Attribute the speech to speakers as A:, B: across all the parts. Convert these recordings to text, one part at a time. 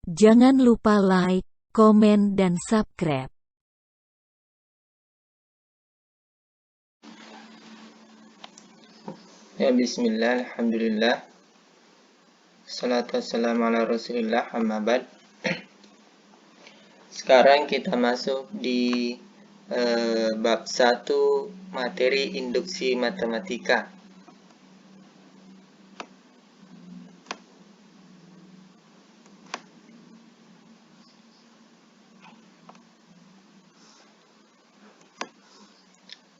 A: Jangan lupa like, komen dan subscribe.
B: Ya, bismillah, alhamdulillah. Salatu wassalamu ala rasulillah, amma ba'd. Sekarang kita masuk di bab 1 materi induksi matematika.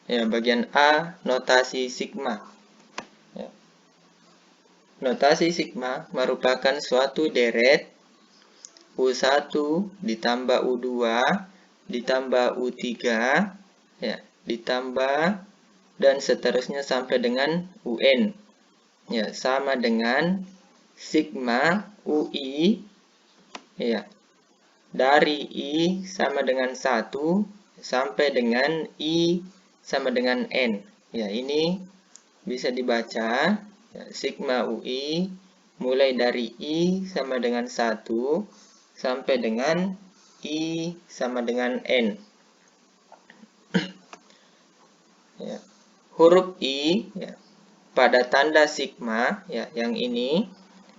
B: Ya, bagian A, notasi sigma. Ya. Notasi sigma merupakan suatu deret U1 ditambah U2 ditambah U3 ya, ditambah dan seterusnya sampai dengan UN. Ya, sama dengan sigma UI ya, dari I sama dengan 1 sampai dengan I sama dengan N. Ya, ini bisa dibaca ya, sigma UI mulai dari I sama dengan 1 sampai dengan I sama dengan N. Ya. Huruf I ya, pada tanda sigma ya, yang ini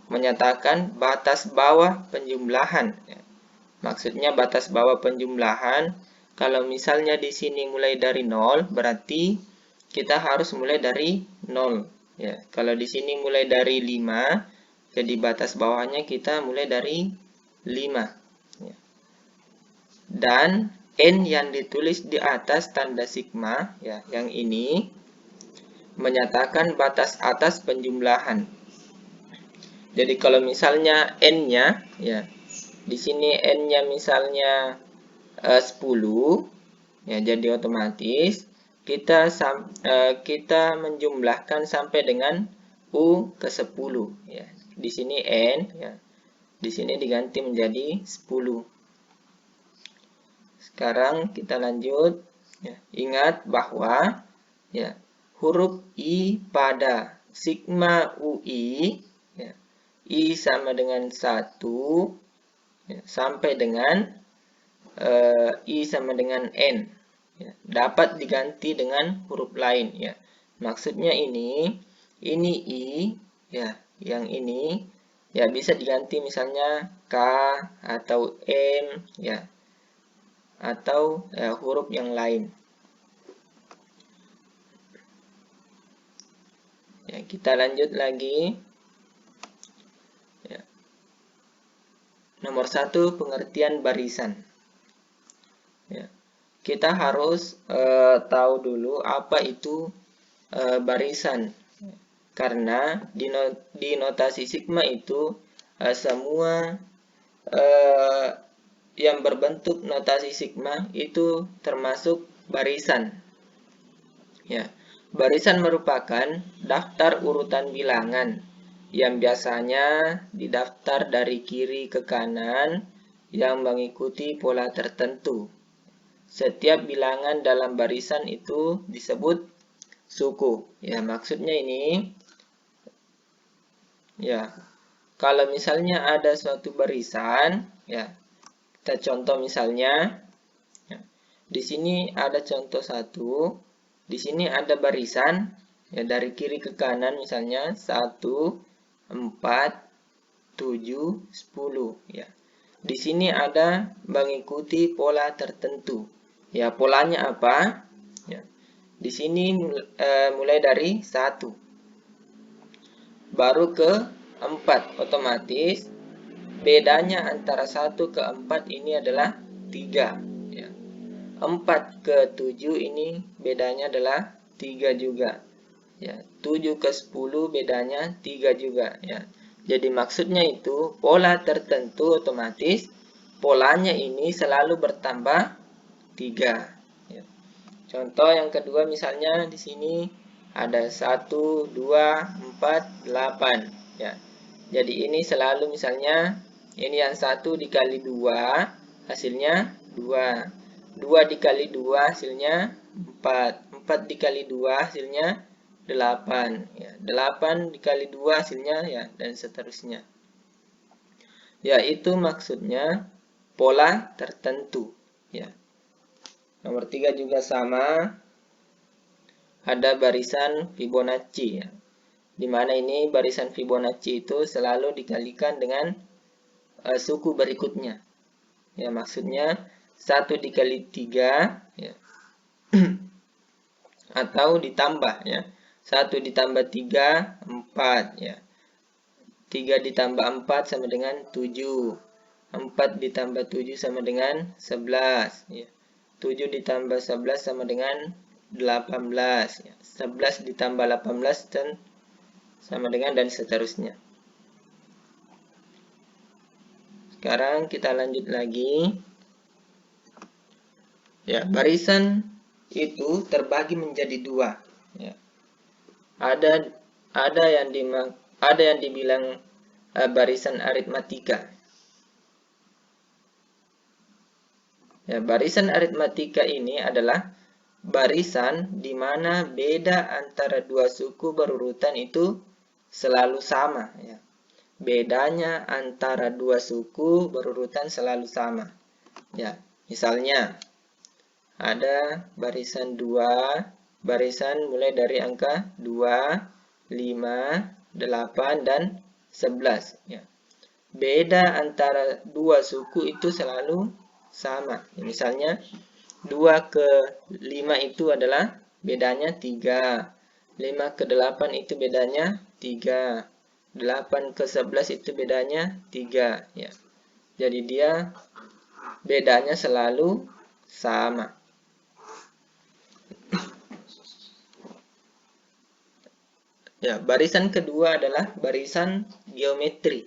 B: menyatakan batas bawah penjumlahan ya. Maksudnya batas bawah penjumlahan, kalau misalnya di sini mulai dari 0 berarti kita harus mulai dari 0 ya. Kalau di sini mulai dari 5, jadi batas bawahnya kita mulai dari 5 ya. Dan N yang ditulis di atas tanda sigma ya, yang ini menyatakan batas atas penjumlahan. Jadi kalau misalnya N-nya ya, di sini N-nya misalnya 10 ya, jadi otomatis kita menjumlahkan sampai dengan U ke 10 ya. Di sini N ya, di sini diganti menjadi 10. Sekarang kita lanjut ya. Ingat bahwa ya, huruf I pada sigma UI ya, I sama dengan 1 ya, sampai dengan I sama dengan N ya, dapat diganti dengan huruf lain ya. Maksudnya ini I ya, yang ini ya bisa diganti misalnya K atau M ya, atau ya, huruf yang lain. Ya, kita lanjut lagi. Ya. Nomor 1, pengertian barisan. Ya. Kita harus tahu dulu apa itu barisan. Karena di notasi sigma itu semua yang berbentuk notasi sigma itu termasuk barisan. Ya. Barisan merupakan daftar urutan bilangan yang biasanya didaftar dari kiri ke kanan yang mengikuti pola tertentu. Setiap bilangan dalam barisan itu disebut suku. Ya, maksudnya ini ya, kalau misalnya ada suatu barisan, ya, kita contoh misalnya, ya, di sini ada contoh 1, di sini ada barisan ya, dari kiri ke kanan misalnya 1, 4, 7, 10 ya. Di sini ada mengikuti pola tertentu. Ya, polanya apa? Ya. Di sini mulai dari 1 baru ke 4, otomatis bedanya antara 1 ke 4 ini adalah 3 ya. 4 ke 7 ini bedanya adalah 3 juga ya. 7 ke 10 bedanya 3 juga ya. Jadi maksudnya itu pola tertentu otomatis polanya ini selalu bertambah 3 ya. Contoh yang kedua misalnya di sini ada 1, 2, 4, 8 ya. Jadi ini selalu misalnya ini yang 1 dikali 2 hasilnya 2. 2 dikali 2 hasilnya 4. 4 dikali 2 hasilnya 8 ya. 8 dikali 2 hasilnya ya, dan seterusnya. yaitu maksudnya pola tertentu. Ya. Nomor 3 juga sama, ada barisan Fibonacci. Ya. Di mana ini barisan Fibonacci itu selalu dikalikan dengan suku berikutnya. Ya, maksudnya 1 dikali 3 ya. Atau ditambah ya. 1 ditambah 3, 4 ya. 3 ditambah 4 sama dengan 7. 4 ditambah 7 sama dengan 11 ya. 7 ditambah 11 sama dengan 18 ya. 11 ditambah 18 dan sama dengan dan seterusnya. Sekarang kita lanjut lagi. Ya, barisan itu terbagi menjadi 2 ya. Ada yang dibilang barisan aritmatika. Ya, barisan aritmatika ini adalah barisan di mana beda antara dua suku berurutan itu selalu sama. Ya. Bedanya antara dua suku berurutan selalu sama. Ya, misalnya ada barisan 2, barisan mulai dari angka 2, 5, 8, dan 11. Ya. Beda antara dua suku itu selalu sama. Ya, misalnya 2 ke 5 itu adalah bedanya 3. 5 ke 8 itu bedanya 3. 8 ke 11 itu bedanya 3. Ya. Jadi dia bedanya selalu sama. Ya, barisan kedua adalah barisan geometri.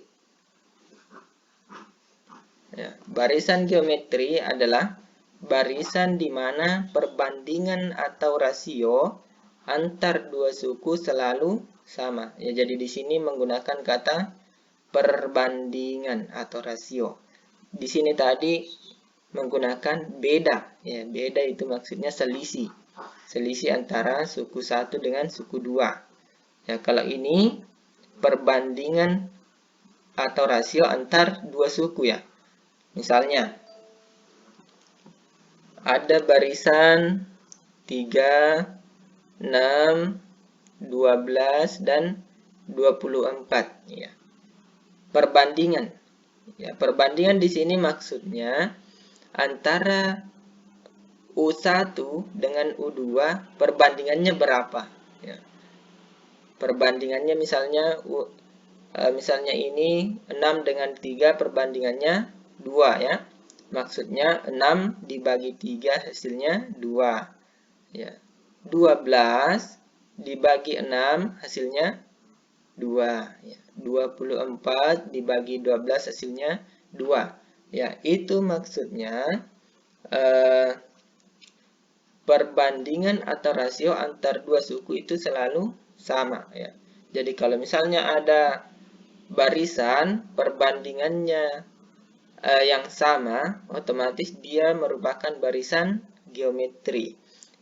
B: Ya, barisan geometri adalah barisan di mana perbandingan atau rasio antar dua suku selalu sama. Ya, jadi di sini menggunakan kata perbandingan atau rasio. Di sini tadi menggunakan beda. Ya, beda itu maksudnya selisih. Selisih antara suku 1 dengan suku 2. Ya, kalau ini perbandingan atau rasio antar dua suku ya. Misalnya ada barisan 3, 6, 12, dan 24 ya. Perbandingan. Ya, perbandingan di sini maksudnya antara U1 dengan U2 perbandingannya berapa ya. Perbandingannya misalnya ini 6 dengan 3 perbandingannya 2 ya. Maksudnya 6 dibagi 3 hasilnya 2. Ya. 12 dibagi 6 hasilnya 2. Ya. 24 dibagi 12 hasilnya 2. Ya, itu maksudnya perbandingan atau rasio antar dua suku itu selalu sama ya. Jadi kalau misalnya ada barisan perbandingannya yang sama, otomatis dia merupakan barisan geometri.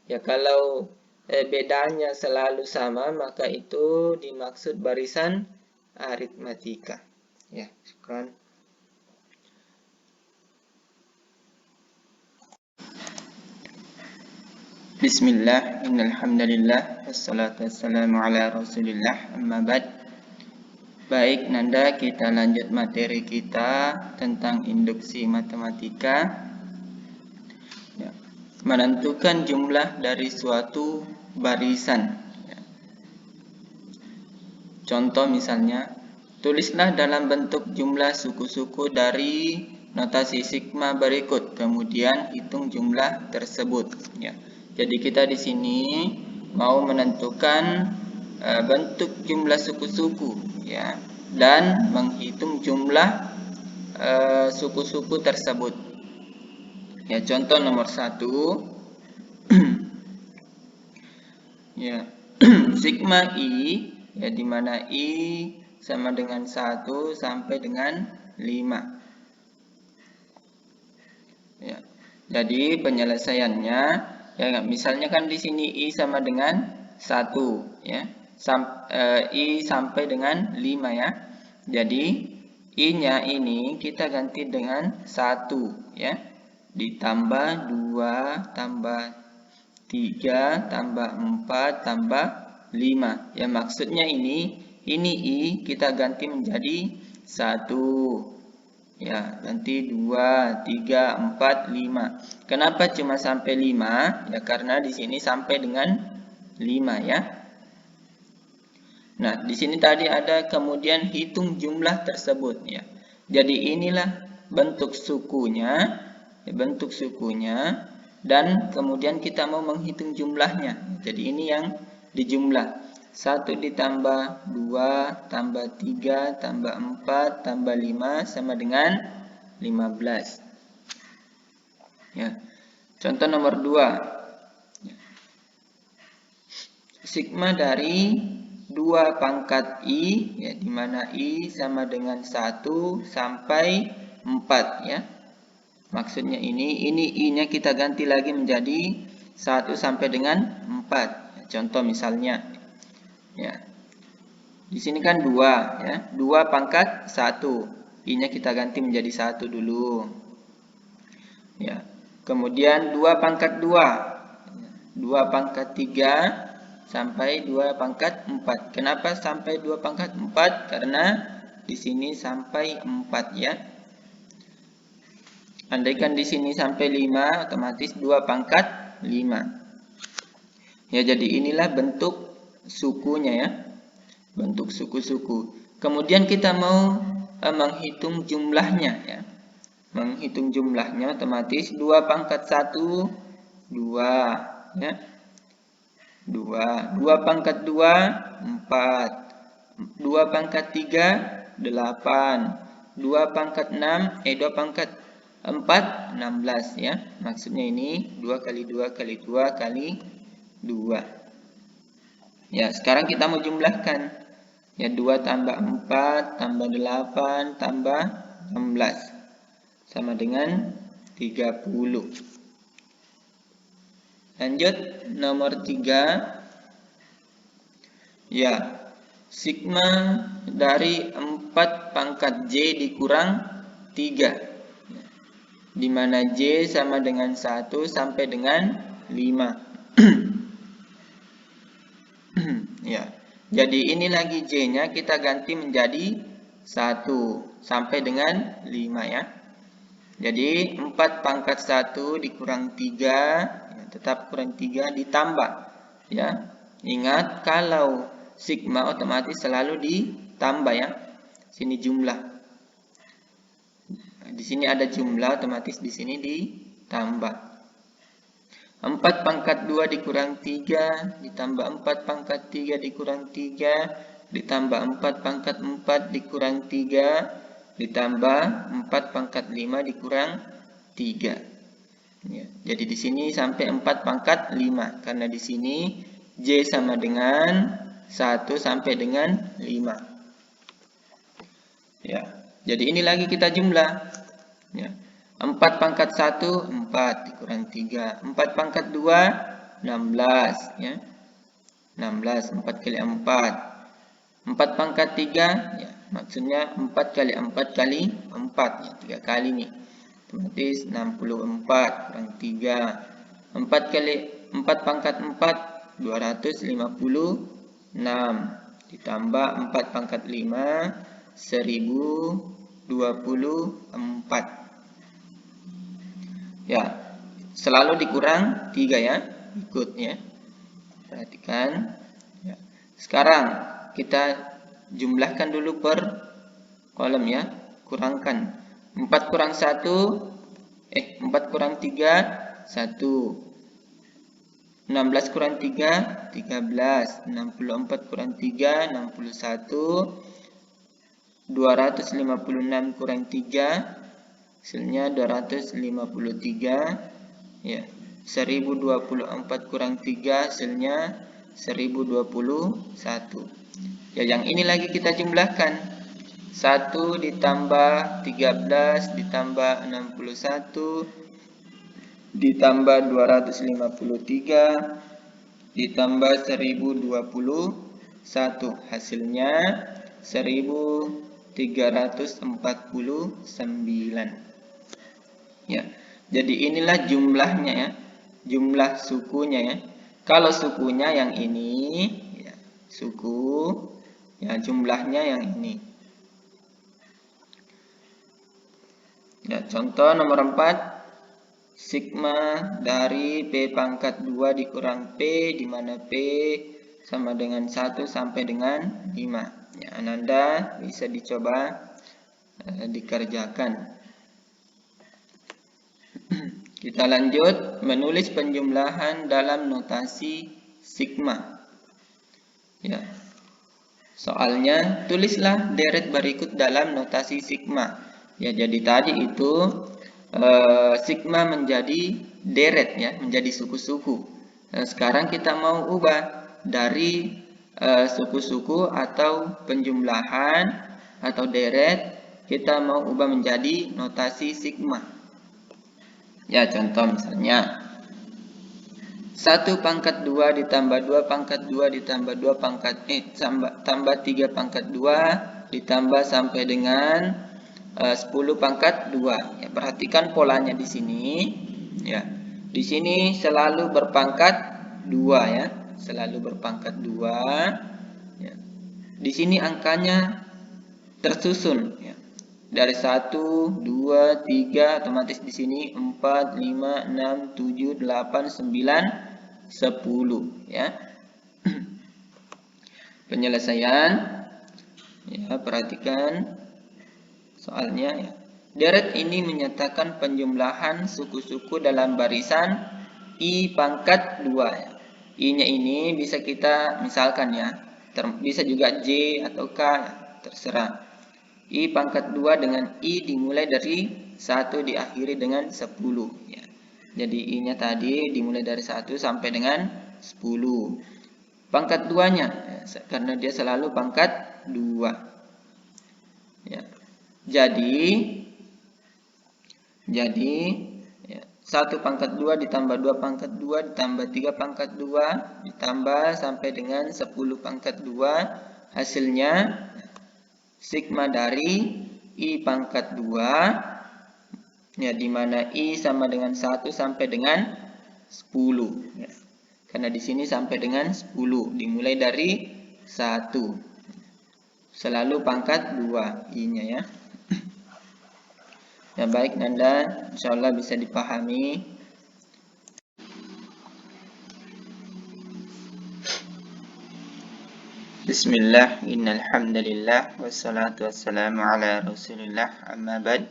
B: Ya, kalau bedanya selalu sama, maka itu dimaksud barisan aritmatika. Ya, syukran. Bismillah, innalhamdulillah, wassalatu wassalamu ala rasulillah, amma ba'd. Baik, Nanda, kita lanjut materi kita tentang induksi matematika. Ya. Menentukan jumlah dari suatu barisan. Ya. Contoh misalnya, tulislah dalam bentuk jumlah suku-suku dari notasi sigma berikut, kemudian hitung jumlah tersebut. Ya. Jadi kita di sini mau menentukan bentuk jumlah suku-suku, ya, dan menghitung jumlah suku-suku tersebut. Ya, contoh nomor 1, ya, sigma i, ya, di mana i sama dengan 1 sampai dengan 5. Ya, jadi penyelesaiannya, ya, misalnya kan di sini i sama dengan 1 ya. I sampai dengan 5 ya. Jadi I-nya ini kita ganti dengan 1 ya. Ditambah 2 tambah 3 tambah 4 tambah 5. Ya, maksudnya ini I kita ganti menjadi 1. Ya, nanti 2, 3, 4, 5. Kenapa cuma sampai 5? Ya, karena di sini sampai dengan 5 ya. Nah, di sini tadi ada kemudian hitung jumlah tersebut ya. Jadi inilah bentuk sukunya, dan kemudian kita mau menghitung jumlahnya. Jadi ini yang dijumlah. 1 ditambah 2 tambah 3 tambah 4 tambah 5 sama dengan 15. Ya. Contoh nomor 2. Sigma dari 2 pangkat I, ya, di mana I sama dengan 1 sampai 4 ya. Maksudnya ini I-nya kita ganti lagi menjadi 1 sampai dengan 4. Ya, contoh misalnya ya. Di sini kan 2 ya. 2 pangkat 1. I-nya kita ganti menjadi 1 dulu. Ya. Kemudian 2 pangkat 2. 2 pangkat 3 sampai 2 pangkat 4. Kenapa sampai 2 pangkat 4? Karena di sini sampai 4 ya. Andaikan di sini sampai 5, otomatis 2 pangkat 5. Ya, jadi inilah bentuk sukunya ya. Bentuk suku-suku. Kemudian kita mau menghitung jumlahnya ya. Menghitung jumlahnya otomatis 2 pangkat 1, 2 ya. 2. 2 pangkat 2, 4. 2 pangkat 3, 8. 2 pangkat 6, 2 pangkat 4, 16 ya. Maksudnya ini 2 kali 2 kali 2 kali 2. Ya, sekarang kita mau jumlahkan. Ya, 2 tambah 4 tambah 8 tambah 16 sama dengan 30. Lanjut nomor 3. Ya, sigma dari 4 pangkat J dikurang 3. Di mana J sama dengan 1 sampai dengan 5. Ya. Jadi ini lagi J-nya kita ganti menjadi 1 sampai dengan 5 ya. Jadi 4 pangkat 1 dikurang 3, ya, tetap kurang 3 ditambah. Ya. Ingat kalau sigma otomatis selalu ditambah ya. Sini jumlah. Di sini ada jumlah, otomatis di sini ditambah. 4 pangkat 2 dikurang 3, ditambah 4 pangkat 3 dikurang 3, ditambah 4 pangkat 4 dikurang 3, ditambah 4 pangkat 5 dikurang 3. Ya, jadi di sini sampai 4 pangkat 5, karena di sini J sama dengan 1 sampai dengan 5. Ya, jadi ini lagi kita jumlah. Ya. 4 pangkat 1, 4 dikurang 3. 4 pangkat 2, 16. Ya. 16, 4 kali 4. 4 pangkat 3, ya, maksudnya 4 kali 4 kali 4. Ya, 3 kali nih. Otomatis 64 kurang 3. 4 kali 4 pangkat 4, 256. Ditambah 4 pangkat 5, 1024. Ya, selalu dikurang 3 ya, ikut ya. Perhatikan. Ya. Sekarang kita jumlahkan dulu per kolom ya. Kurangkan. 4 kurang 1, 4 kurang 3, 1. 16 kurang 3, 13. 64 kurang 3, 61. 256 kurang 3, hasilnya 253. Ya, 1024 kurang 3, hasilnya 1021. Ya, yang ini lagi kita jumlahkan. 1 ditambah 13 ditambah 61 ditambah 253 ditambah 1021, hasilnya 1021. 349. Ya. Jadi inilah jumlahnya ya. Jumlah sukunya ya. Kalau sukunya yang ini, ya, suku, ya jumlahnya yang ini. Ya, contoh nomor 4, sigma dari P pangkat 2 dikurang P, di mana P sama dengan 1 sampai dengan 5. Ya, Ananda bisa dicoba dikerjakan. Kita lanjut menulis penjumlahan dalam notasi sigma. Ya. Soalnya, tulislah deret berikut dalam notasi sigma. Ya, jadi tadi itu sigma menjadi deret ya, menjadi suku-suku. Nah, sekarang kita mau ubah dari suku-suku atau penjumlahan atau deret, kita mau ubah menjadi notasi sigma. Ya, contoh misalnya 1 pangkat 2 ditambah 2 pangkat 2 ditambah 2 pangkat tambah 3 pangkat 2 ditambah sampai dengan 10 pangkat 2. Ya, perhatikan polanya di sini. Ya. Di sini selalu berpangkat 2 ya, selalu berpangkat 2. Ya. Di sini angkanya tersusun ya. Dari 1, 2, 3, otomatis di sini 4, 5, 6, 7, 8, 9, 10 ya. Penyelesaian ya, perhatikan soalnya ya. Deret ini menyatakan penjumlahan suku-suku dalam barisan I pangkat 2 ya. I-nya ini bisa kita misalkan ya, bisa juga J atau K ya, terserah. I pangkat 2 dengan I dimulai dari 1 diakhiri dengan 10 ya. Jadi I-nya tadi dimulai dari 1 sampai dengan 10. Pangkat 2-nya ya, karena dia selalu pangkat 2. Ya. Jadi ya, 1 pangkat 2 ditambah 2 pangkat 2 ditambah 3 pangkat 2 ditambah sampai dengan 10 pangkat 2, hasilnya sigma dari I pangkat 2 ya, dimana I sama dengan 1 sampai dengan 10 ya. Karena di sini sampai dengan 10 dimulai dari 1, selalu pangkat 2 I-nya ya. Ya baik Nanda, insyaallah bisa dipahami. Bismillah, innal hamdalillah wassalatu wassalamu ala Rasulillah, amma ba'd.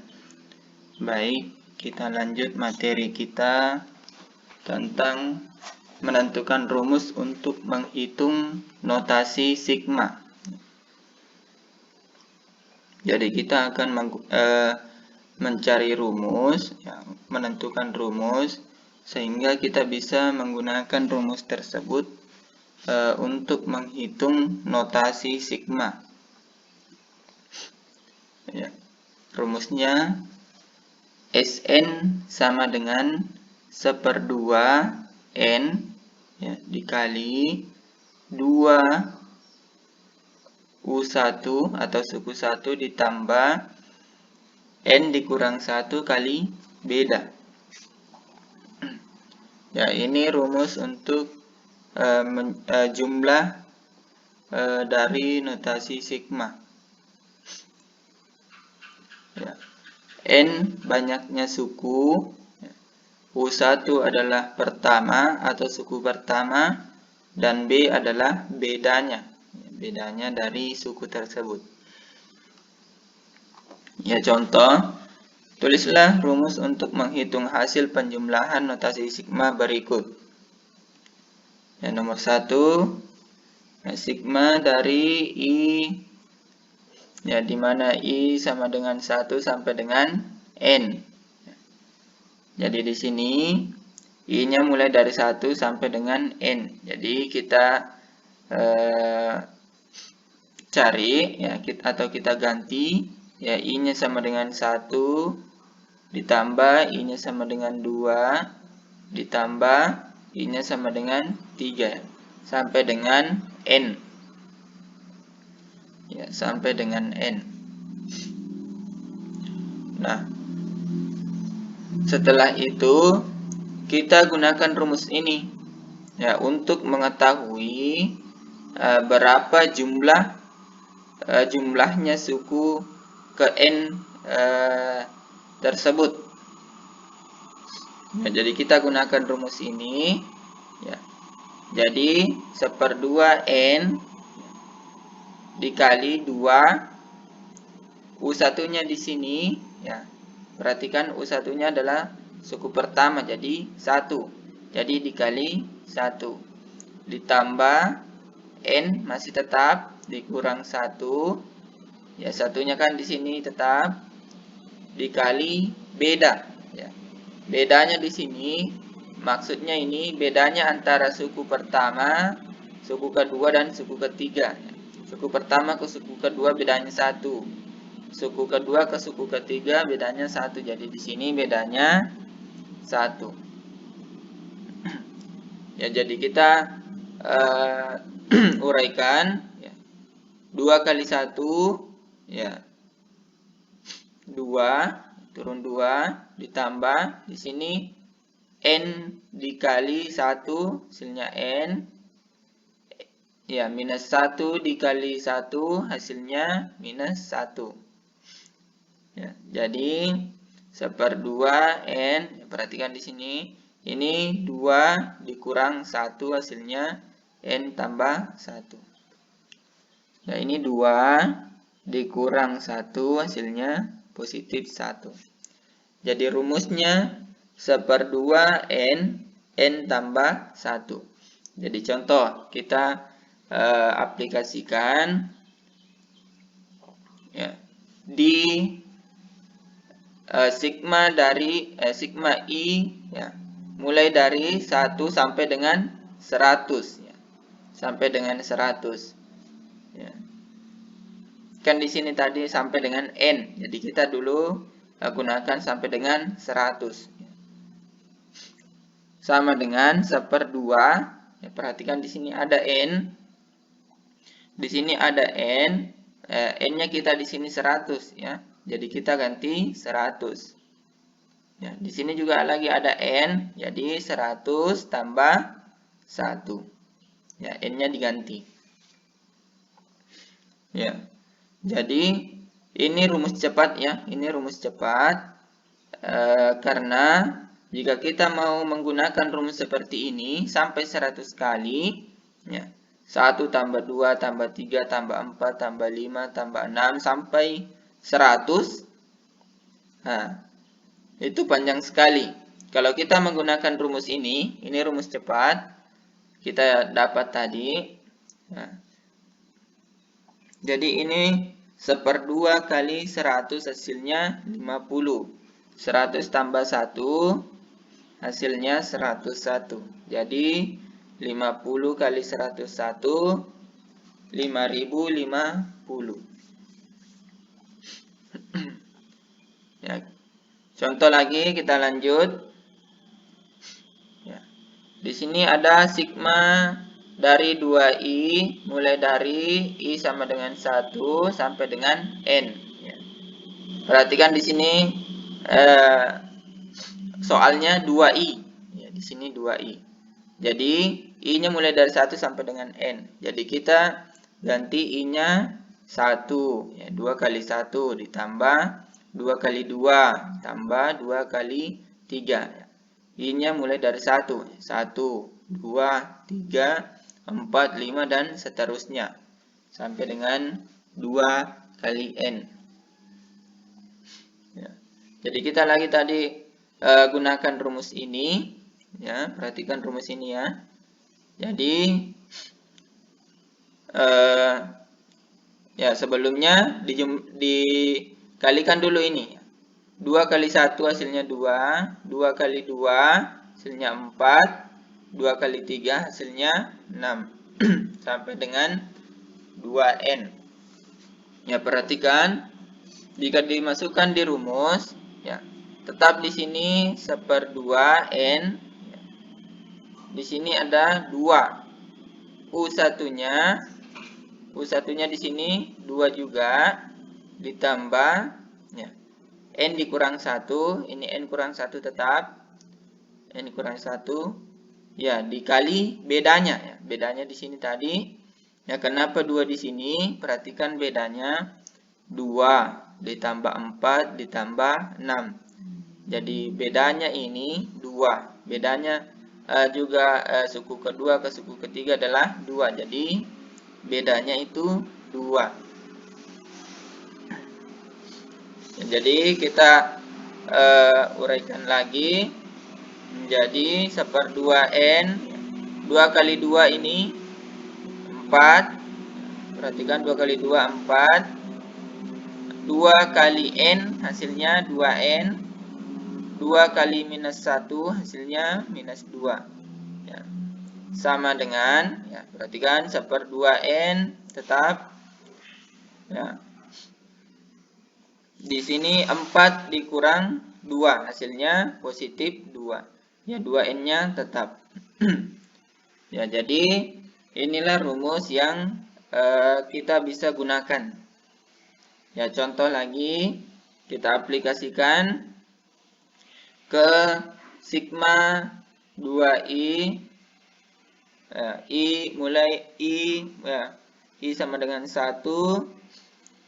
B: Baik, kita lanjut materi kita tentang menentukan rumus untuk menghitung notasi sigma. Jadi kita akan mencari rumus, ya, menentukan rumus sehingga kita bisa menggunakan rumus tersebut untuk menghitung notasi sigma. Ya. Rumusnya Sn sama dengan 1/2 N ya, dikali 2 U1 atau suku 1 ditambah N dikurang 1 kali beda. Ya, ini rumus untuk jumlah dari notasi sigma. Ya. N banyaknya suku, U1 adalah pertama atau suku pertama, dan B adalah bedanya dari suku tersebut. Ya, contoh, tulislah rumus untuk menghitung hasil penjumlahan notasi sigma berikut. Ya, nomor 1, ya, sigma dari I ya, dimana I sama dengan 1 sampai dengan N. Jadi di sini I-nya mulai dari 1 sampai dengan N. Jadi kita cari ya, atau kita ganti ya, I-nya sama dengan 1 ditambah I-nya sama dengan 2 ditambah I-nya sama dengan 3 sampai dengan N. Ya, sampai dengan N. Nah, setelah itu kita gunakan rumus ini ya untuk mengetahui berapa jumlahnya suku ke n tersebut. Nah, jadi kita gunakan rumus ini ya. Jadi 1/2 n dikali 2 U1-nya di sini ya. Perhatikan U1-nya adalah suku pertama, jadi 1. Jadi dikali 1 ditambah n masih tetap dikurang 1. Ya, satunya kan di sini tetap dikali beda ya. Bedanya di sini maksudnya ini bedanya antara suku pertama, suku kedua dan suku ketiga. Suku pertama ke suku kedua bedanya 1. Suku kedua ke suku ketiga bedanya 1. Jadi di sini bedanya 1. Ya, jadi kita uraikan ya. 2 kali 1 ya 2, turun 2 ditambah di sini n dikali 1 hasilnya n ya minus 1 dikali 1 hasilnya minus 1 ya. Jadi 1/2 n ya, perhatikan di sini ini 2 dikurang 1 hasilnya n tambah 1 ya. Ini 2 dikurang 1 hasilnya positif 1. Jadi rumusnya 1/2 n tambah 1. Jadi contoh kita aplikasikan ya, di sigma i ya, mulai dari 1 sampai dengan 100 ya. Sampai dengan 100 ya. Kan di sini tadi sampai dengan n. Jadi kita dulu gunakan sampai dengan 100 ya. Sama dengan 1/2 ya, perhatikan di sini ada n. Di sini ada n. N-nya kita di sini 100 ya. Jadi kita ganti 100. Ya, di sini juga lagi ada n. Jadi 100 tambah 1. Ya, n-nya diganti. Ya. Jadi ini rumus cepat ya. Ini rumus cepat karena jika kita mau menggunakan rumus seperti ini sampai 100 kali ya. 1 tambah 2 tambah 3 tambah 4 tambah 5 tambah 6 sampai 100. Nah, itu panjang sekali. Kalau kita menggunakan rumus ini rumus cepat, kita dapat tadi. Nah, jadi ini 1/2 kali 100 hasilnya 50. 100 tambah 1 hasilnya 101. Jadi 50 kali 101 5050. Ya. Contoh lagi kita lanjut. Ya. Di sini ada sigma dari 2i mulai dari i sama dengan 1 sampai dengan n. Ya. Perhatikan di sini soalnya 2i. Ya, di sini 2i. Jadi i-nya mulai dari 1 sampai dengan n. Jadi kita ganti i-nya 1. Ya, 2 kali 1 ditambah 2 kali 2 tambah 2 kali 3. Ya. I-nya mulai dari 1. 1, 2, 3, 4, 5, dan seterusnya. Sampai dengan 2 kali n. Ya. Jadi kita lagi tadi gunakan rumus ini. Ya, perhatikan rumus ini ya. Jadi ya sebelumnya dikalikan dulu ini. 2 kali 1 hasilnya 2, 2 kali 2 hasilnya 4, 2 kali 3 hasilnya 6 sampai dengan 2n. Ya, perhatikan jika dimasukkan di rumus ya, tetap di sini 1/2 n. Di sini ada 2. U1-nya di sini 2 juga ditambah ya. N dikurang 1, ini N kurang 1 tetap. N kurang 1. Ya, dikali bedanya. Ya, bedanya di sini tadi. Ya, kenapa 2 di sini? Perhatikan bedanya. 2 ditambah 4 ditambah 6. Jadi bedanya ini 2. Bedanya juga suku kedua ke suku ketiga adalah 2. Jadi bedanya itu 2. Jadi kita uraikan lagi menjadi 1/2 N. 2 kali 2 ini 4. Perhatikan 2 kali 2 4. 2 kali N hasilnya 2N. 2 kali minus 1 hasilnya minus 2. Ya. Sama dengan, ya, perhatikan 1/2N tetap. Ya. Di sini 4 dikurang 2, hasilnya positif 2. Ya, 2N-nya tetap. Ya, jadi inilah rumus yang kita bisa gunakan. Ya, contoh lagi kita aplikasikan ke sigma 2i. Mulai I sama dengan 1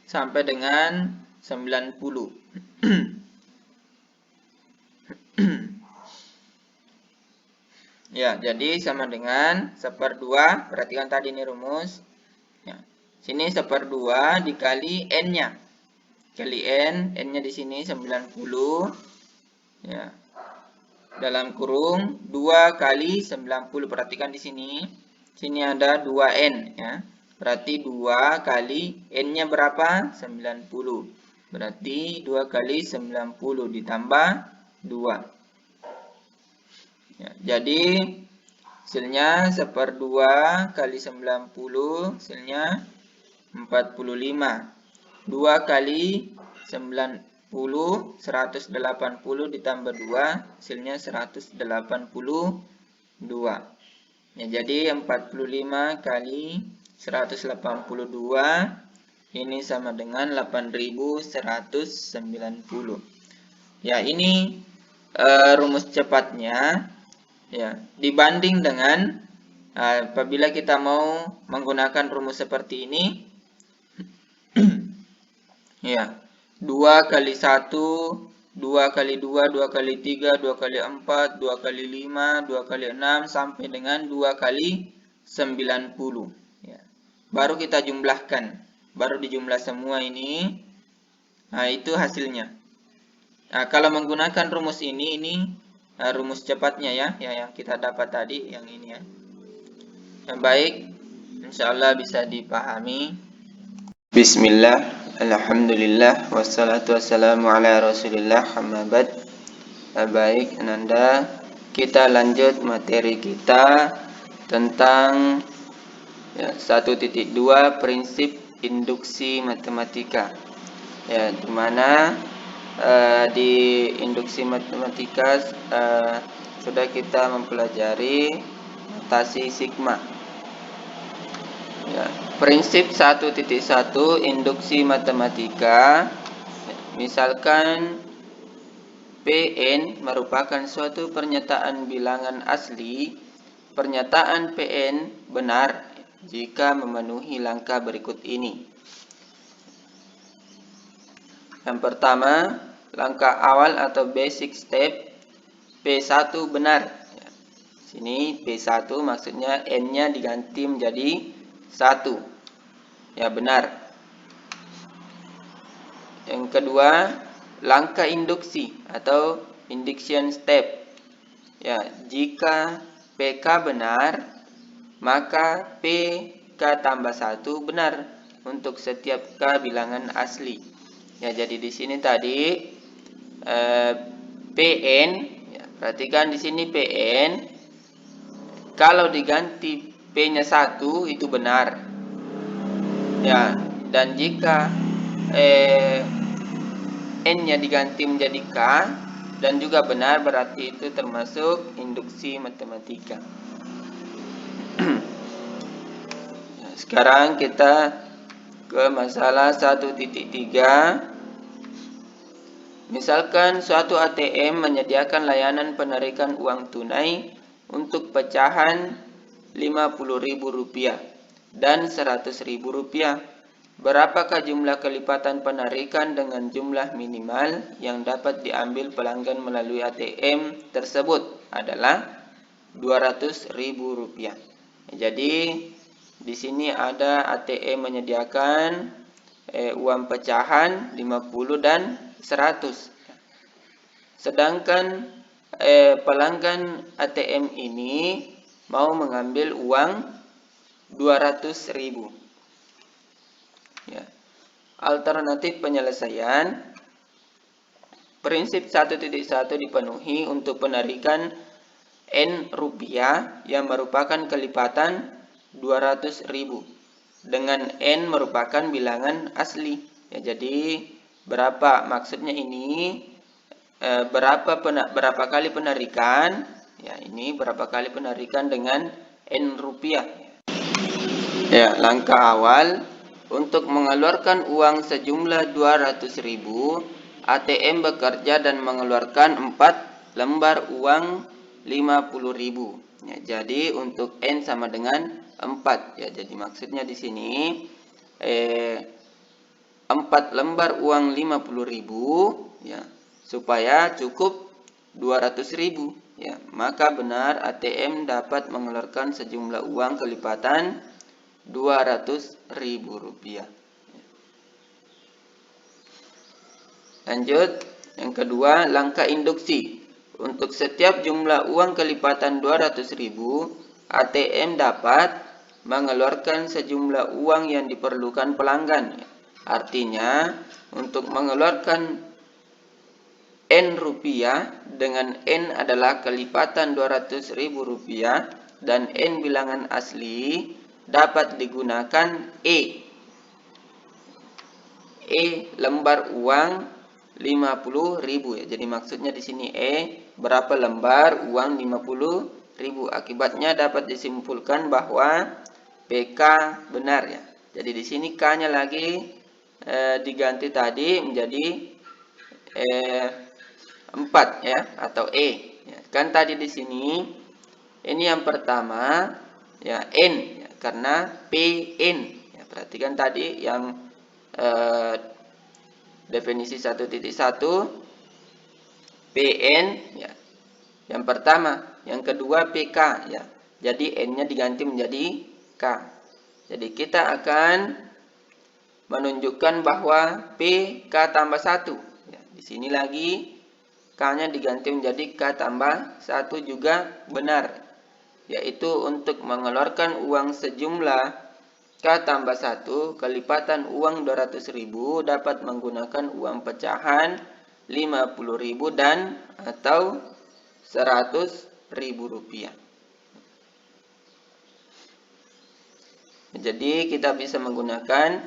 B: sampai dengan 90. Ya, jadi sama dengan 1/2. Perhatikan tadi ini rumus. Ya, sini 1/2 dikali N-nya. Kali N, N-nya di sini 90. Ya. Dalam kurung 2 kali 90. Perhatikan di sini. Sini ada 2N, ya. Berarti 2 kali N-nya berapa? 90. Berarti 2 kali 90 ditambah 2. Ya, jadi hasilnya 1/2 kali 90, hasilnya 45. 2 kali 90, 180 ditambah 2, hasilnya 182. Ya, jadi 45 kali 182 ini sama dengan 8190. Ya, ini rumus cepatnya. Ya, dibanding dengan apabila kita mau menggunakan rumus seperti ini. Ya, 2 kali 1, 2 kali 2, 2 kali 3, 2 kali 4, 2 kali 5, 2 kali 6, sampai dengan 2 kali 90. Ya. Baru kita jumlahkan. Baru dijumlah semua ini. Nah, itu hasilnya. Nah, kalau menggunakan rumus ini rumus cepatnya ya, yang kita dapat tadi, yang ini ya. Yang baik, insya Allah bisa dipahami. Bismillah, alhamdulillah, wassalatu wassalamu ala rasulillah, amma ba'd. Baik, Ananda, kita lanjut materi kita tentang 1.2 prinsip induksi matematika. Ya, dimana di induksi matematika sudah kita mempelajari notasi sigma. Ya, prinsip 1.1 induksi matematika. Misalkan Pn merupakan suatu pernyataan bilangan asli. Pernyataan Pn benar jika memenuhi langkah berikut ini. Yang pertama, langkah awal atau basic step, P1 benar. Sini P1 maksudnya N-nya diganti menjadi 1. Ya, benar. Yang kedua, langkah induksi atau induction step. Ya, jika PK benar, maka PK tambah 1 benar untuk setiap K bilangan asli. Ya, jadi di sini tadi PN, ya, perhatikan di sini PN kalau diganti P-nya 1 itu benar. Ya, dan jika N-nya diganti menjadi K dan juga benar, berarti itu termasuk induksi matematika. Sekarang kita ke masalah 1.3. Misalkan suatu ATM menyediakan layanan penarikan uang tunai untuk pecahan Rp50.000 dan Rp100.000. Berapakah jumlah kelipatan penarikan dengan jumlah minimal yang dapat diambil pelanggan melalui ATM tersebut adalah Rp200.000. Jadi di sini ada ATM menyediakan uang pecahan 50 dan 100. Sedangkan pelanggan ATM ini mau mengambil uang 200.000. Ya. Alternatif penyelesaian, prinsip 1.1 dipenuhi untuk penarikan N rupiah yang merupakan kelipatan 200.000 dengan N merupakan bilangan asli. Ya, jadi berapa maksudnya ini? Berapa kali penarikan? Ya, ini berapa kali penarikan dengan N rupiah? Ya, langkah awal untuk mengeluarkan uang sejumlah 200.000, ATM bekerja dan mengeluarkan 4 lembar uang 50.000. Ya, jadi untuk N sama dengan 4. Ya, jadi maksudnya di sini 4 lembar uang 50.000 ya, supaya cukup 200.000 ya, maka benar ATM dapat mengeluarkan sejumlah uang kelipatan Rp200.000. Lanjut, yang kedua, langkah induksi. Untuk setiap jumlah uang kelipatan 200.000, ATM dapat mengeluarkan sejumlah uang yang diperlukan pelanggan. Artinya, untuk mengeluarkan N rupiah dengan N adalah kelipatan Rp200.000 dan N bilangan asli, dapat digunakan E lembar uang 50.000 ya. Jadi maksudnya di sini berapa lembar uang 50.000. Akibatnya dapat disimpulkan bahwa PK benar ya. Jadi di sini K-nya lagi diganti tadi menjadi 4 ya, atau E. Ya, kan tadi di sini ini yang pertama ya N ya, karena PN. Ya, perhatikan tadi yang definisi 1.1 PN ya, yang pertama. Yang kedua PK ya. Jadi N-nya diganti menjadi K. Jadi kita akan menunjukkan bahwa PK tambah 1 ya. Di sini lagi K-nya diganti menjadi K tambah 1 juga benar, yaitu untuk mengeluarkan uang sejumlah K tambah 1, kelipatan uang 200.000 dapat menggunakan uang pecahan 50.000 dan atau Rp100.000. Jadi kita bisa menggunakan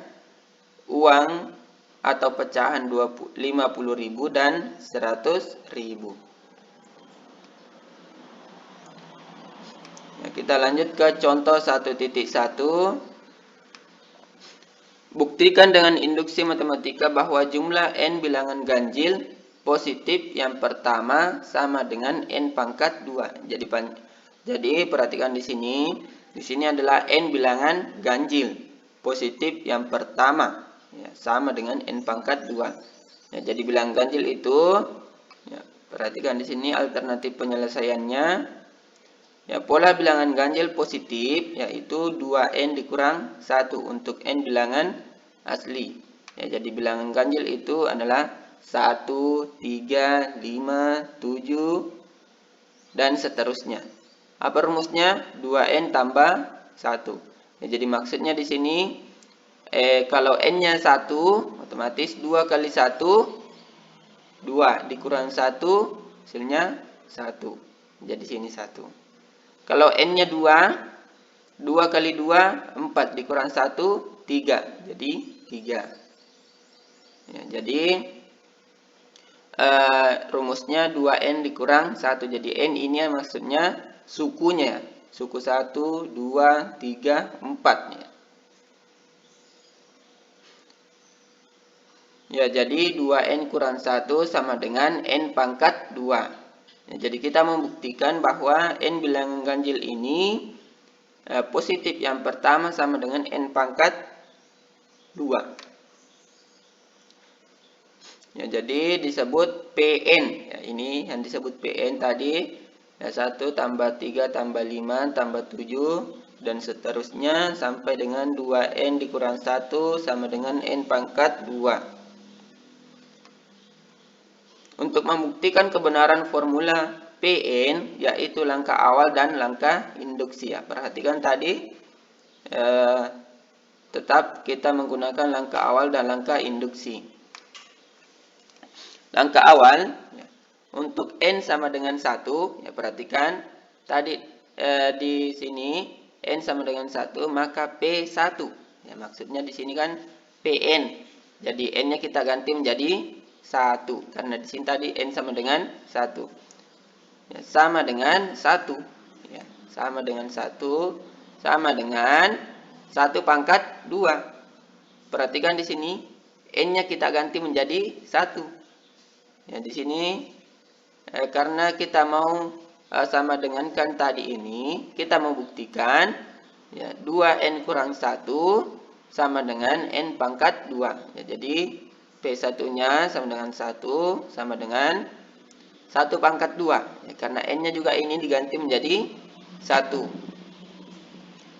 B: uang atau pecahan 50.000 dan 100.000. Nah, kita lanjut ke contoh 1.1. Buktikan dengan induksi matematika bahwa jumlah N bilangan ganjil positif yang pertama sama dengan N pangkat 2. Jadi perhatikan di sini adalah N bilangan ganjil positif yang pertama ya, sama dengan N pangkat 2. Ya, jadi bilangan ganjil itu ya, perhatikan di sini alternatif penyelesaiannya. Ya, pola bilangan ganjil positif yaitu 2N dikurang 1 untuk N bilangan asli. Ya, jadi bilangan ganjil itu adalah 1, 3, 5, 7 dan seterusnya. Apa rumusnya? 2N tambah 1. Ya, jadi maksudnya di sini kalau N-nya 1, otomatis 2 kali 1 2 dikurang 1 hasilnya 1. Jadi sini 1. Kalau N-nya 2, 2 kali 2, 4 dikurang 1, 3. Jadi 3. Ya, jadi rumusnya 2N dikurang 1. Jadi N ini maksudnya sukunya. Suku 1, 2, 3, 4. Ya, jadi 2N kurang 1 sama dengan N pangkat 2. Ya, jadi kita membuktikan bahwa N bilangan ganjil ini positif yang pertama sama dengan N pangkat 2. Ya, jadi disebut PN. Ya, ini yang disebut PN tadi. Ya, 1 tambah 3 tambah 5 tambah 7 dan seterusnya sampai dengan 2N dikurang 1 sama dengan N pangkat 2. Untuk membuktikan kebenaran formula PN, yaitu langkah awal dan langkah induksi. Ya, perhatikan tadi, tetap kita menggunakan langkah awal dan langkah induksi. Langkah awal, ya, untuk N sama dengan 1, ya, perhatikan tadi di sini N sama dengan 1, maka P1. Ya, maksudnya di sini kan PN. Jadi N-nya kita ganti menjadi 1. Karena di sini tadi N sama dengan 1. Ya, sama dengan 1. Ya, sama dengan 1. Sama dengan 1 pangkat 2. Perhatikan di sini N-nya kita ganti menjadi 1. Ya, di sini karena kita mau sama dengan kan tadi ini, kita membuktikan ya, 2N kurang 1 sama dengan N pangkat 2. Ya, jadi P1-nya sama dengan 1 sama dengan 1 pangkat 2. Ya, karena N-nya juga ini diganti menjadi 1.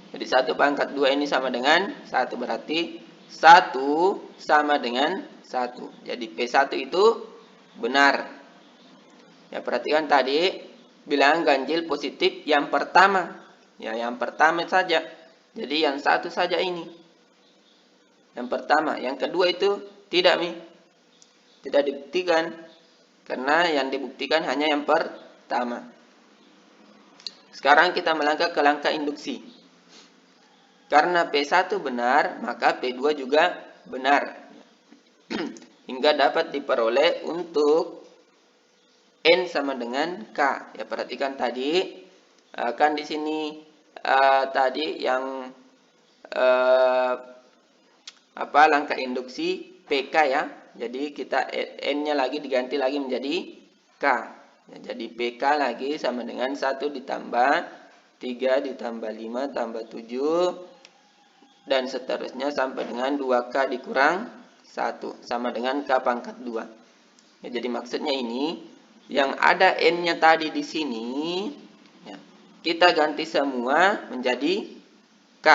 B: Jadi 1 pangkat 2 ini sama dengan 1. Berarti 1 sama dengan 1. Jadi P1 itu benar. Ya, perhatikan tadi bilangan ganjil positif yang pertama. Ya, yang pertama saja. Jadi yang satu saja ini. Yang pertama, yang kedua itu tidak tidak dibuktikan. Karena yang dibuktikan hanya yang pertama. Sekarang kita melangkah ke langkah induksi. Karena P1 benar, maka P2 juga benar. Hingga dapat diperoleh untuk N sama dengan K. Ya, perhatikan tadi kan di sini tadi yang langkah induksi PK ya. Jadi kita N-nya lagi diganti lagi menjadi K. Ya, jadi PK lagi sama dengan 1 ditambah 3 ditambah 5 tambah 7 dan seterusnya sampai dengan 2K dikurang 1 sama dengan K pangkat 2. Ya, jadi maksudnya ini yang ada N-nya tadi di sini ya, kita ganti semua menjadi K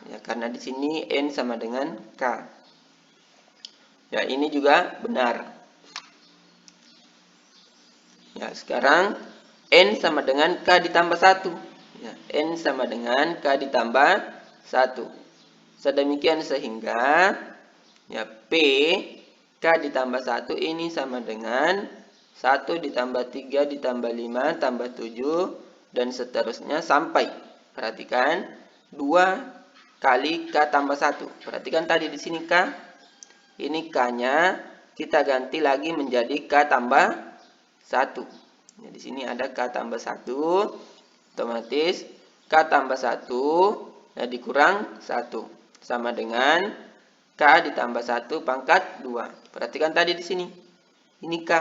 B: ya, karena di sini N sama dengan K. Ya, ini juga benar. Ya, sekarang N sama dengan K ditambah 1. Ya, N sama dengan K ditambah 1. Sedemikian sehingga ya, P K ditambah 1 ini sama dengan 1 ditambah 3 ditambah 5 tambah 7 dan seterusnya sampai. Perhatikan 2 kali K tambah 1. Perhatikan tadi di sini K. Ini K-nya kita ganti lagi menjadi K tambah 1. Ya, di sini ada K tambah 1. Otomatis K tambah 1 ya, dikurang 1 sama dengan K ditambah 1 pangkat 2. Perhatikan tadi di sini. Ini K.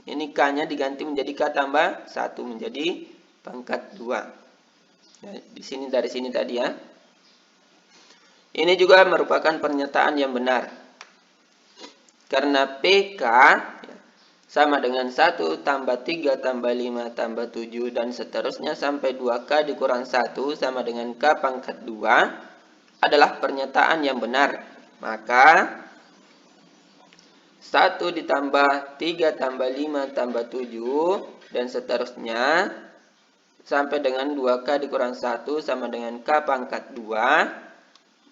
B: Ini K-nya diganti menjadi K tambah 1 menjadi pangkat 2. Nah, di sini dari sini tadi ya. Ini juga merupakan pernyataan yang benar. Karena PK ya, sama dengan 1 tambah 3 tambah 5 tambah 7 dan seterusnya sampai 2K dikurang 1 sama dengan K pangkat 2 adalah pernyataan yang benar. Maka 1 ditambah 3 tambah 5 tambah 7 dan seterusnya sampai dengan 2K dikurang 1 sama dengan K pangkat 2.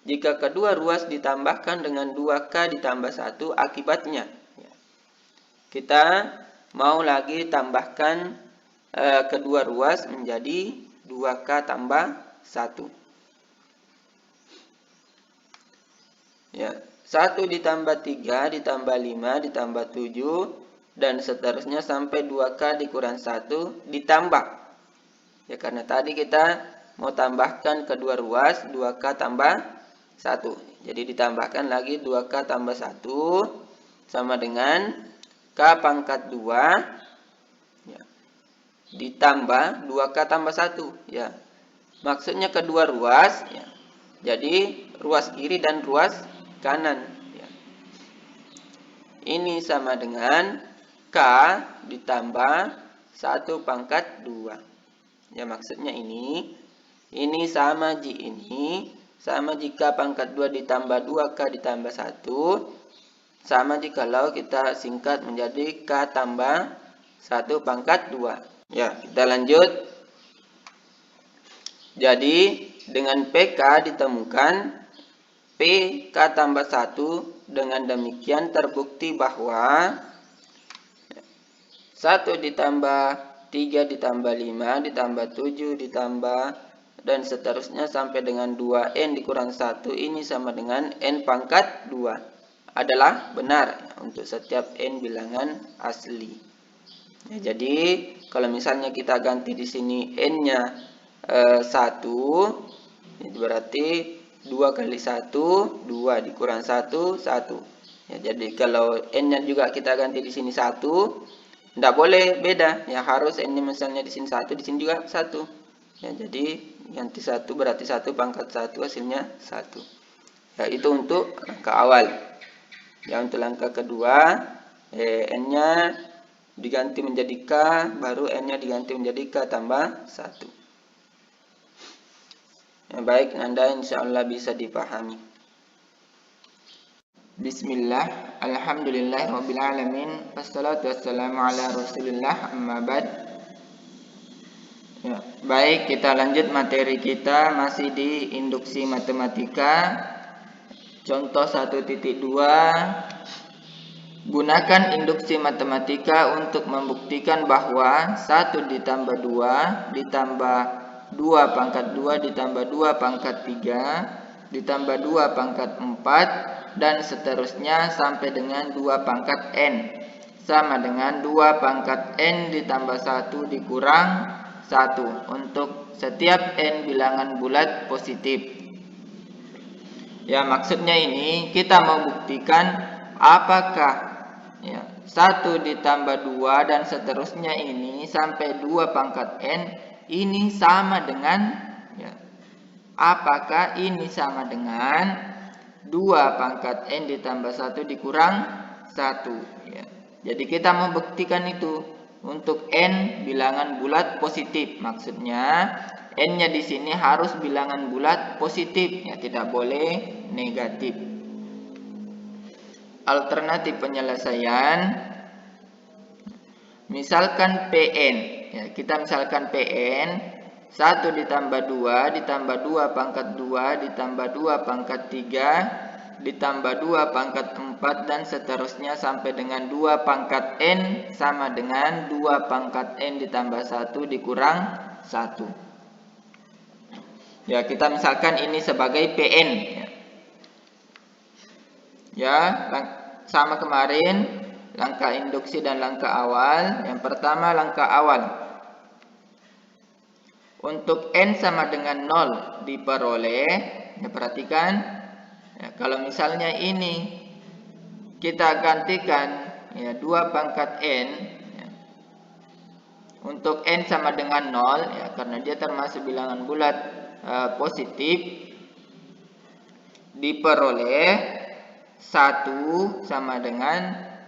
B: Jika kedua ruas ditambahkan dengan 2K ditambah 1 akibatnya. Kita mau lagi tambahkan kedua ruas menjadi 2K tambah 1. Ya, 1 ditambah 3 ditambah 5 ditambah 7 dan seterusnya sampai 2K dikurang 1 ditambah. Ya, karena tadi kita mau tambahkan kedua ruas 2K tambah 1. Jadi ditambahkan lagi 2K tambah 1
C: sama dengan K pangkat 2 ya, ditambah 2K tambah 1 ya. Maksudnya kedua ruas ya. Jadi ruas kiri dan ruas kanan ya. Ini sama dengan K ditambah 1 pangkat 2 ya. Maksudnya ini sama ini sama jika pangkat 2 ditambah 2K ditambah 1 sama jikalau kita singkat menjadi K tambah 1 pangkat 2. Ya, kita lanjut. Jadi, dengan PK ditemukan PK tambah 1. Dengan demikian terbukti bahwa 1 ditambah 3 ditambah 5 ditambah 7 ditambah dan seterusnya sampai dengan 2N dikurang 1 ini sama dengan N pangkat 2. Adalah benar untuk setiap N bilangan asli. Ya, jadi kalau misalnya kita ganti di sini N-nya 1, itu berarti 2 kali 1, 2 dikurang 1, 1. Ya, jadi kalau N-nya juga kita ganti di sini 1, tidak boleh beda. Ya, harus N-nya misalnya di sini 1, di sini juga 1. Ya, jadi ganti 1 berarti 1 pangkat 1 hasilnya 1. Ya, itu untuk langkah awal. Ya, untuk langkah kedua, N-nya diganti menjadi K, baru N-nya diganti menjadi K tambah 1. Ya, baik, Anda insyaallah bisa dipahami. Bismillah, alhamdulillahirrabbilalamin, wassalatu wassalamu ala rasulillah, amma ba'd. Ya, baik, kita lanjut materi kita masih di induksi matematika. Contoh 1.2, gunakan induksi matematika untuk membuktikan bahwa 1 ditambah 2 ditambah 2 pangkat 2 ditambah 2 pangkat 3 ditambah 2 pangkat 4 dan seterusnya sampai dengan 2 pangkat N sama dengan 2 pangkat N ditambah 1 dikurang 1 untuk setiap N bilangan bulat positif. Ya, maksudnya ini kita membuktikan apakah ya, 1 ditambah 2 dan seterusnya ini sampai 2 pangkat N ini sama dengan ya, apakah ini sama dengan 2 pangkat N ditambah 1 dikurang 1 ya. Jadi kita membuktikan itu untuk N bilangan bulat positif. Maksudnya N-nya di sini harus bilangan bulat positif, ya, tidak boleh negatif. Alternatif penyelesaian, misalkan Pn, ya, kita misalkan Pn 1 ditambah 2 ditambah 2 pangkat 2 ditambah 2 pangkat 3 ditambah 2 pangkat 4 dan seterusnya sampai dengan 2 pangkat N sama dengan 2 pangkat N ditambah 1 dikurang 1. Ya, kita misalkan ini sebagai Pn. Ya, sama kemarin langkah induksi dan langkah awal. Yang pertama langkah awal. Untuk N sama dengan 0 diperoleh, ya, perhatikan ya, kalau misalnya ini kita gantikan ya 2 pangkat N ya, untuk N sama dengan 0 ya, karena dia termasuk bilangan bulat positif, diperoleh 1 sama dengan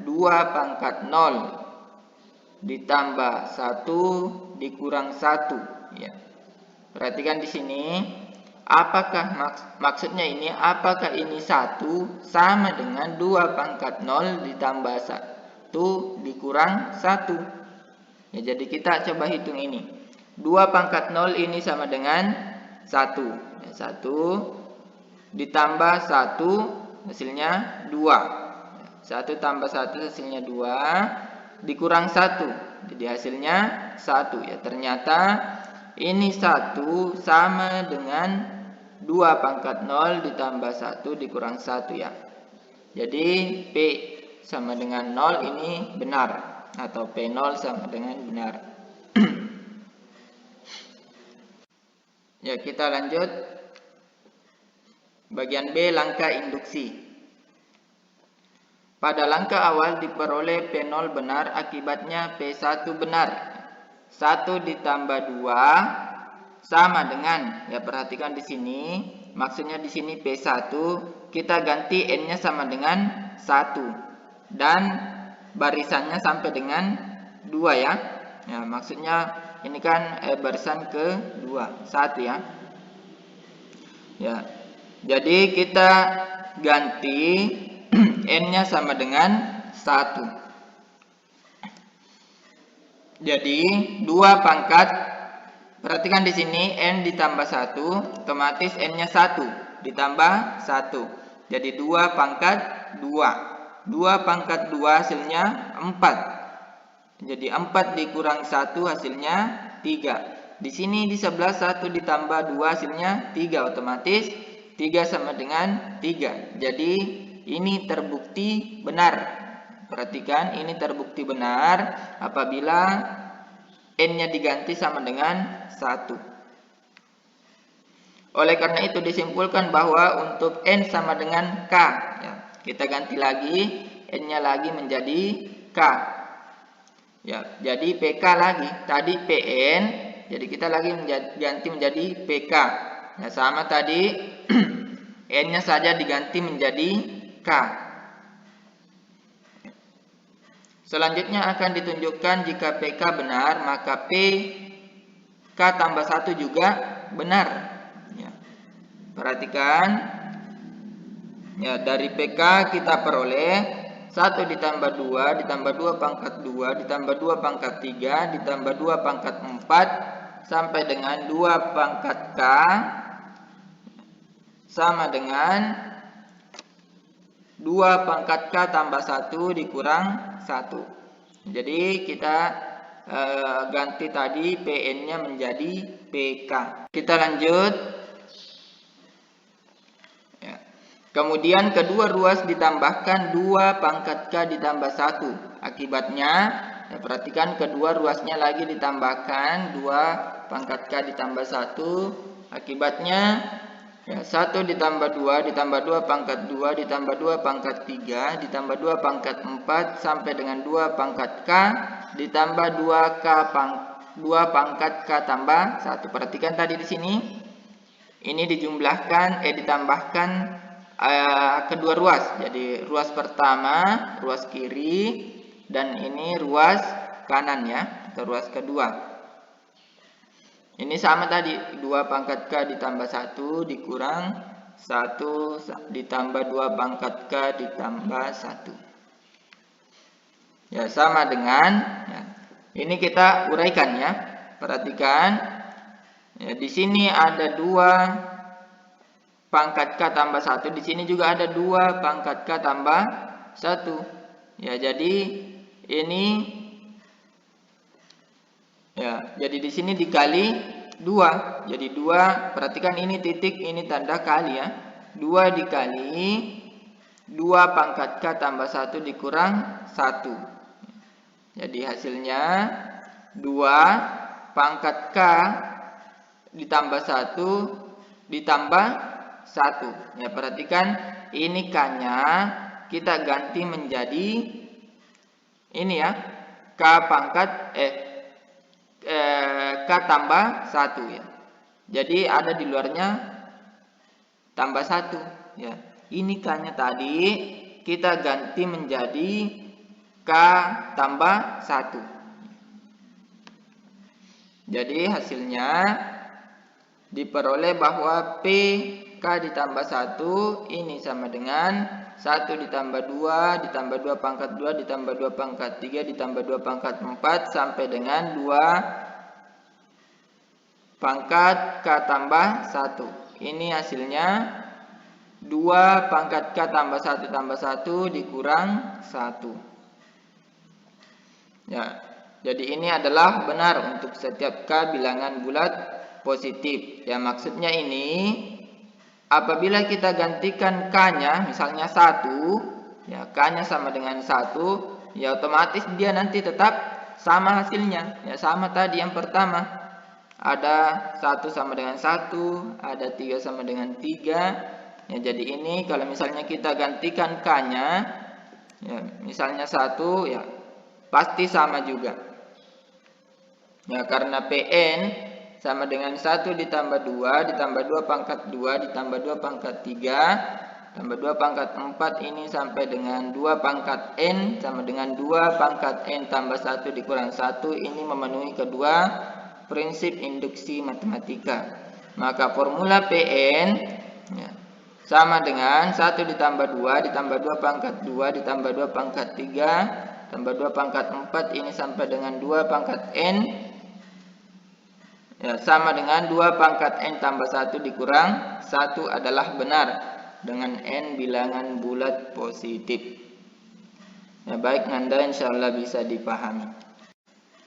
C: 2 pangkat 0 ditambah 1 dikurang 1 ya. Perhatikan di sini, apakah maksudnya ini apakah ini 1 sama dengan 2 pangkat 0 ditambah 1 dikurang 1. Ya, jadi kita coba hitung ini. 2 pangkat 0 ini sama dengan 1. Ya, 1 ditambah 1 hasilnya 2. 1 tambah 1 hasilnya 2 dikurang 1. Jadi hasilnya 1 ya. Ternyata ini 1 sama dengan 2 pangkat 0 ditambah 1 dikurang 1 ya. Jadi P sama dengan 0 ini benar atau P0 sama dengan benar. Ya, kita lanjut. Bagian B, langkah induksi. Pada langkah awal diperoleh P0 benar, akibatnya P1 benar. 1 ditambah 2 sama dengan, ya perhatikan di sini, maksudnya di sini P1, kita ganti N-nya sama dengan 1. Dan barisannya sampai dengan 2 ya. Ya, maksudnya ini kan barisan kedua, 1 ya. Ya. Jadi kita ganti N-nya sama dengan 1. Jadi 2 pangkat, perhatikan di sini N ditambah 1, otomatis N-nya 1 ditambah 1. Jadi 2 pangkat 2. 2 pangkat 2 hasilnya 4. Jadi 4 dikurang 1 hasilnya 3. Di sini di sebelah 1 ditambah 2 hasilnya 3, otomatis 3 sama dengan 3. Jadi ini terbukti benar. Perhatikan, ini terbukti benar apabila N-nya diganti sama dengan 1. Oleh karena itu disimpulkan bahwa untuk N sama dengan K, ya, kita ganti lagi N-nya lagi menjadi K. Ya, jadi PK lagi. Tadi PN, jadi kita lagi ganti menjadi PK. Ya, sama tadi N-nya saja diganti menjadi K. Selanjutnya akan ditunjukkan jika PK benar, maka PK tambah 1 juga benar. Ya. Perhatikan, ya, dari PK kita peroleh 1 ditambah 2 ditambah 2 pangkat 2 ditambah 2 pangkat 3 ditambah 2 pangkat 4 sampai dengan 2 pangkat K sama dengan 2 pangkat K tambah 1 dikurang 1. Jadi kita ganti tadi PN-nya menjadi PK. Kita lanjut. Ya. Kemudian kedua ruas ditambahkan 2 pangkat K ditambah 1. Akibatnya, ya, perhatikan kedua ruasnya lagi ditambahkan 2 pangkat K ditambah 1. Akibatnya, ya, 1 ditambah 2 ditambah 2 pangkat 2 ditambah 2 pangkat 3 ditambah 2 pangkat 4 sampai dengan 2 pangkat K ditambah 2 pangkat K tambah 1. Perhatikan tadi di sini ini ditambahkan kedua ruas. Jadi ruas pertama, ruas kiri, dan ini ruas kanan ya, atau ruas kedua. Ini sama tadi, 2 pangkat K ditambah 1 dikurang 1 ditambah 2 pangkat K ditambah 1. Ya, sama dengan, ya, ini kita uraikan ya. Perhatikan, ya, di sini ada 2 pangkat K tambah 1, di sini juga ada 2 pangkat K tambah 1. Ya, jadi ini, ya, jadi di sini dikali 2. Jadi 2, perhatikan ini titik, ini tanda kali ya. 2 dikali 2 pangkat K tambah 1 dikurang 1. Jadi hasilnya 2 pangkat K ditambah 1 ditambah 1. Ya, perhatikan ini K-nya kita ganti menjadi ini ya, K pangkat K tambah 1 ya. Jadi ada di luarnya tambah 1 ya. Ini K-nya tadi kita ganti menjadi K tambah 1. Jadi hasilnya diperoleh bahwa PK ditambah 1 ini sama dengan 1 ditambah 2 ditambah 2 pangkat 2 ditambah 2 pangkat 3 ditambah 2 pangkat 4 sampai dengan 2 pangkat K tambah 1. Ini hasilnya 2 pangkat K tambah 1 dikurang 1. Ya, jadi ini adalah benar untuk setiap K bilangan bulat positif. Ya, maksudnya ini apabila kita gantikan K-nya misalnya 1, ya, K-nya sama dengan 1, ya otomatis dia nanti tetap sama hasilnya. Ya, sama tadi yang pertama. Ada 1 sama dengan 1, ada 3 sama dengan 3. Ya, jadi ini kalau misalnya kita gantikan K-nya Ya, misalnya 1 ya pasti sama juga. Ya, karena Pn sama dengan 1 ditambah 2 ditambah 2 pangkat 2 ditambah 2 pangkat 3 tambah 2 pangkat 4 ini sampai dengan 2 pangkat n sama dengan 2 pangkat n tambah 1 dikurang 1. Ini memenuhi kedua prinsip induksi matematika. Maka formula Pn ya, sama dengan 1 ditambah 2 ditambah 2 pangkat 2 ditambah 2 pangkat 3 tambah 2 pangkat 4 ini sampai dengan 2 pangkat n ya, sama dengan 2 pangkat n tambah 1 dikurang 1 adalah benar dengan n bilangan bulat positif. Ya, baik Nanda, insyaallah bisa dipahami.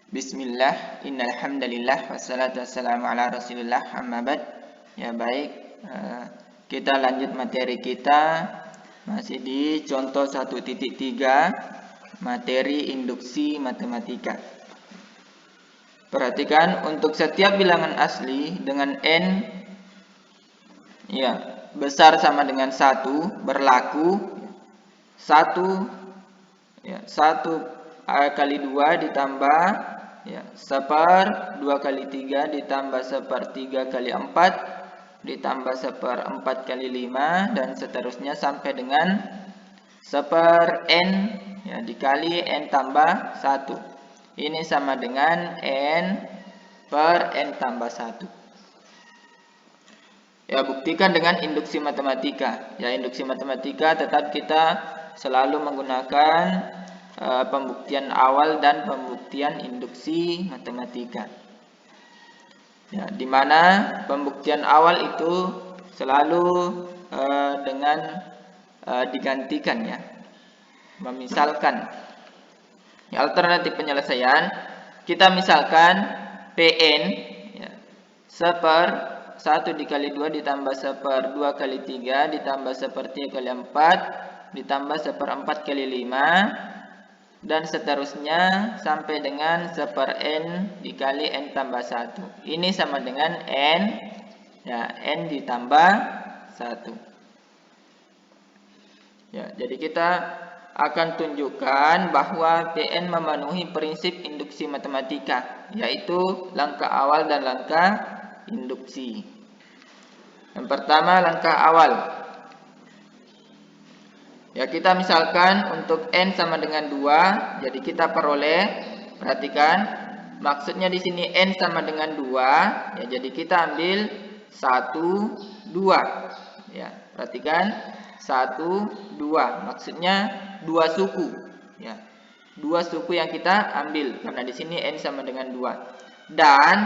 C: Bismillah, innal hamdalillah wassalatu wassalamu ala Rasulillah, amma ba'd. Ya, baik. Kita lanjut materi kita masih di contoh 1.3 materi induksi matematika. Perhatikan, untuk setiap bilangan asli dengan n ya besar sama dengan 1 berlaku 1 ya 1 kali 2 ditambah ya 1/2 kali 3 ditambah 1/3 kali 4 ditambah 1/4 kali 5 dan seterusnya sampai dengan 1/n ya dikali n tambah 1. Ini sama dengan n per n tambah 1. Ya, buktikan dengan induksi matematika. Ya, induksi matematika tetap kita selalu menggunakan pembuktian awal dan pembuktian induksi matematika. Ya, di mana pembuktian awal itu selalu dengan digantikan ya. Memisalkan ya, alternatif penyelesaian kita misalkan Pn ya, 1 dikali 2 ditambah 1/2 kali 3 ditambah 1/3 kali 4 ditambah 1/4 kali 5 dan seterusnya sampai dengan 1/n dikali n tambah 1. Ini sama dengan n ya n ditambah 1. Ya, jadi kita akan tunjukkan bahwa Pn memenuhi prinsip induksi matematika, yaitu langkah awal dan langkah induksi. Yang pertama, langkah awal. Ya, kita misalkan untuk n sama dengan 2, jadi kita peroleh, perhatikan, maksudnya di sini n sama dengan 2, ya jadi kita ambil 1, 2. Ya, perhatikan 1, 2, maksudnya 2 suku. Ya, 2 suku yang kita ambil karena di sini n sama dengan 2. Dan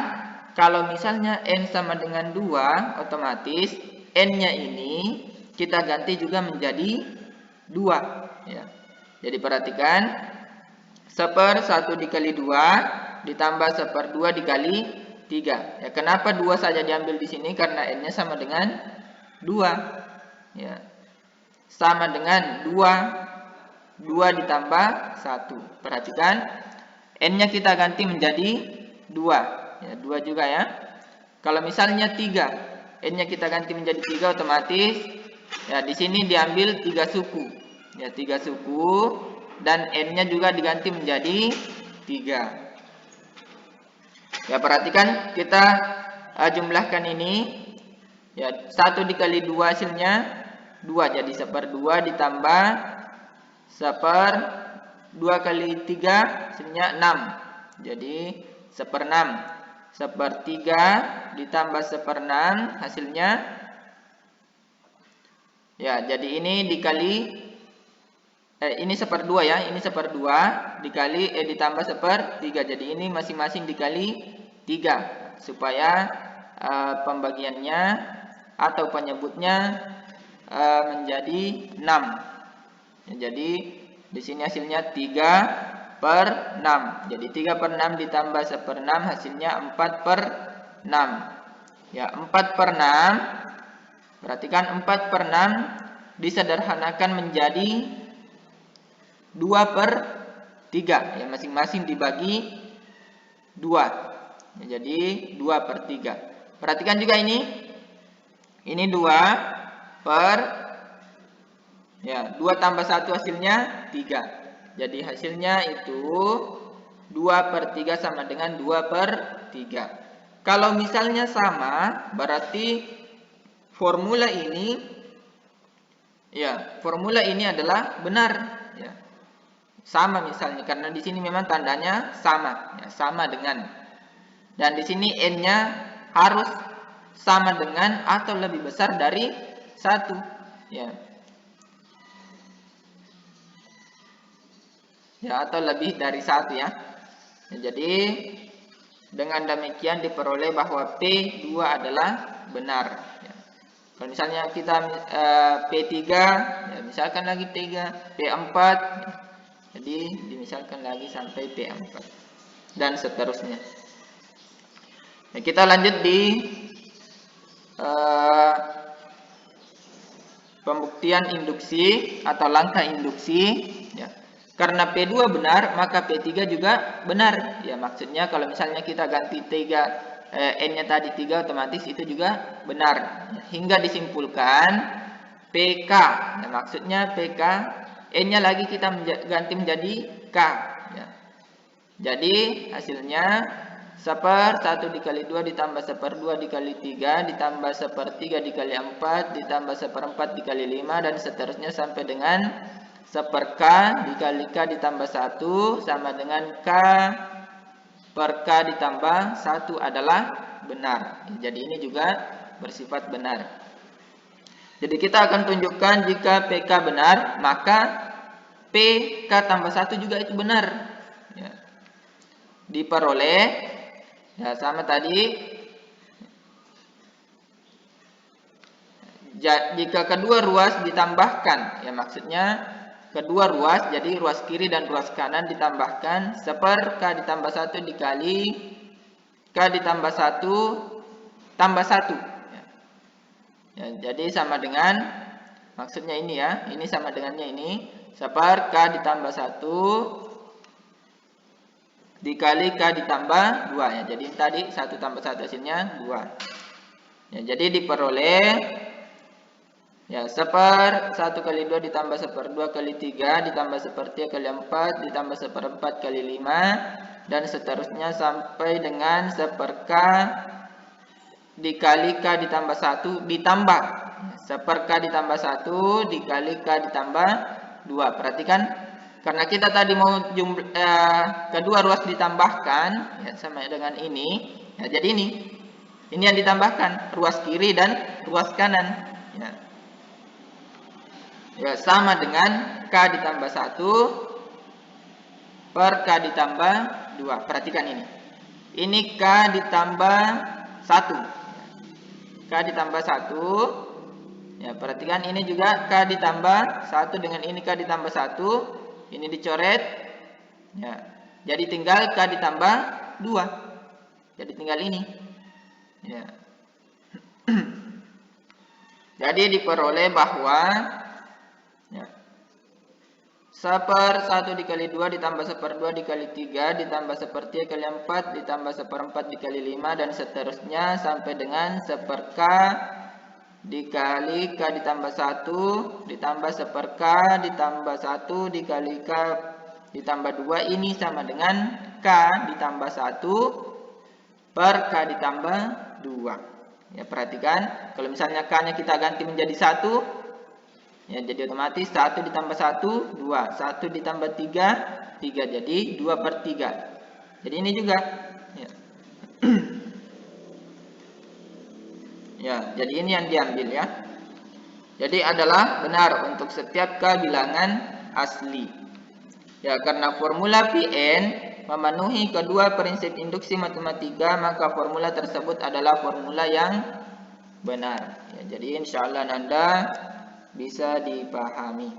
C: kalau misalnya n sama dengan 2, otomatis n-nya ini kita ganti juga menjadi 2 ya. Jadi perhatikan 1/1 dikali 2 ditambah 1/2 dikali 3. Ya, kenapa 2 saja diambil di sini? Karena n-nya sama dengan 2. Ya. Sama dengan 2 ditambah 1. Perhatikan n-nya kita ganti menjadi 2. Ya, 2 juga ya. Kalau misalnya 3, n-nya kita ganti menjadi 3, otomatis ya di sini diambil 3 suku. Ya, 3 suku dan n-nya juga diganti menjadi 3. Ya, perhatikan kita jumlahkan ini. Ya, 1 dikali 2 hasilnya 2, jadi 1/2 ditambah 1/2 kali 3 hasilnya 6. Jadi 1/6. 1/3 ditambah 1/6 hasilnya ya, jadi ini dikali ini 1/2 ya, ini 1/2 dikali ditambah 1/3. Jadi ini masing-masing dikali 3 supaya pembagiannya atau penyebutnya menjadi 6. Ya, jadi di sini hasilnya 3/6. Jadi 3/6 ditambah 1/6 hasilnya 4/6. Ya, 4/6. Perhatikan 4/6 disederhanakan menjadi 2/3. Ya, masing-masing dibagi 2. Ya, jadi 2/3. Perhatikan juga ini 2 per Ya, 2 tambah 1 hasilnya 3. Jadi hasilnya itu 2/3 sama dengan 2/3. Kalau misalnya sama, berarti formula ini adalah benar. Ya. Sama misalnya, karena di sini memang tandanya sama, ya, sama dengan. Dan di sini n-nya harus sama dengan atau lebih besar dari 1. Ya. Atau lebih dari 1 ya. Jadi dengan demikian diperoleh bahwa P2 adalah benar. Ya. Kalau misalnya kita P3, ya misalkan lagi 3, P4, ya. Jadi dimisalkan lagi sampai P4 dan seterusnya. Nah, kita lanjut di pembuktian induksi atau langkah induksi. Ya. Karena P2 benar, maka P3 juga benar. Ya, maksudnya kalau misalnya kita ganti N-nya tadi 3, otomatis itu juga benar. Ya, hingga disimpulkan PK. Ya, maksudnya PK, N-nya lagi kita ganti menjadi K. Ya. Jadi hasilnya 1 dikali 2 ditambah 1/2 dikali 3 ditambah 1/3 dikali 4 ditambah 1/4 dikali 5 dan seterusnya sampai dengan 1/K dikali K ditambah 1 sama dengan K per K ditambah 1 adalah benar. Jadi ini juga bersifat benar. Jadi kita akan tunjukkan jika PK benar, maka PK tambah 1 juga itu benar. Ya. Diperoleh, ya sama tadi, jika kedua ruas ditambahkan, ya maksudnya kedua ruas, jadi ruas kiri dan ruas kanan ditambahkan 1/K ditambah 1 dikali K ditambah 1 tambah 1. Ya, jadi sama dengan, maksudnya ini ya, ini sama dengannya ini 1/K ditambah 1 dikali K ditambah 2 ya. Jadi tadi 1 tambah 1 hasilnya 2. Ya, jadi diperoleh ya 1 kali 2 ditambah 1/2 kali 3 ditambah 1/3 kali 4 ditambah 1/4 kali 5 dan seterusnya sampai dengan 1/K dikali K ditambah 1 ditambah 1/K ditambah 1 dikali K ditambah 2. Perhatikan, karena kita tadi mau kedua ruas ditambahkan, ya sama dengan ini. Ya, jadi ini yang ditambahkan, ruas kiri dan ruas kanan. Ya, sama dengan K ditambah 1 per K ditambah 2. Perhatikan ini. Ini K ditambah 1. K ditambah 1. Ya, perhatikan ini juga K ditambah 1 dengan ini K ditambah 1. Ini dicoret. Ya. Jadi tinggal K ditambah 2. Jadi tinggal ini. Ya. Jadi diperoleh bahwa 1/1 dikali 2 ditambah 1/2 dikali 3 ditambah 1/3 kali 4 ditambah 1/4 dikali 5 dan seterusnya sampai dengan 1/K dikali K ditambah 1 ditambah 1/K ditambah 1 dikali K ditambah 2. Ini sama dengan K ditambah 1 per K ditambah 2. Ya, perhatikan, kalau misalnya K-nya kita ganti menjadi 1, ya, jadi otomatis 1 ditambah 1, 2. 1 ditambah 3, 3. Jadi 2/3. Jadi ini juga. Ya. Ya, jadi ini yang diambil ya. Jadi adalah benar untuk setiap K bilangan asli. Ya, karena formula Pn memenuhi kedua prinsip induksi matematika, maka formula tersebut adalah formula yang benar. Ya, jadi insyaallah Anda bisa dipahami.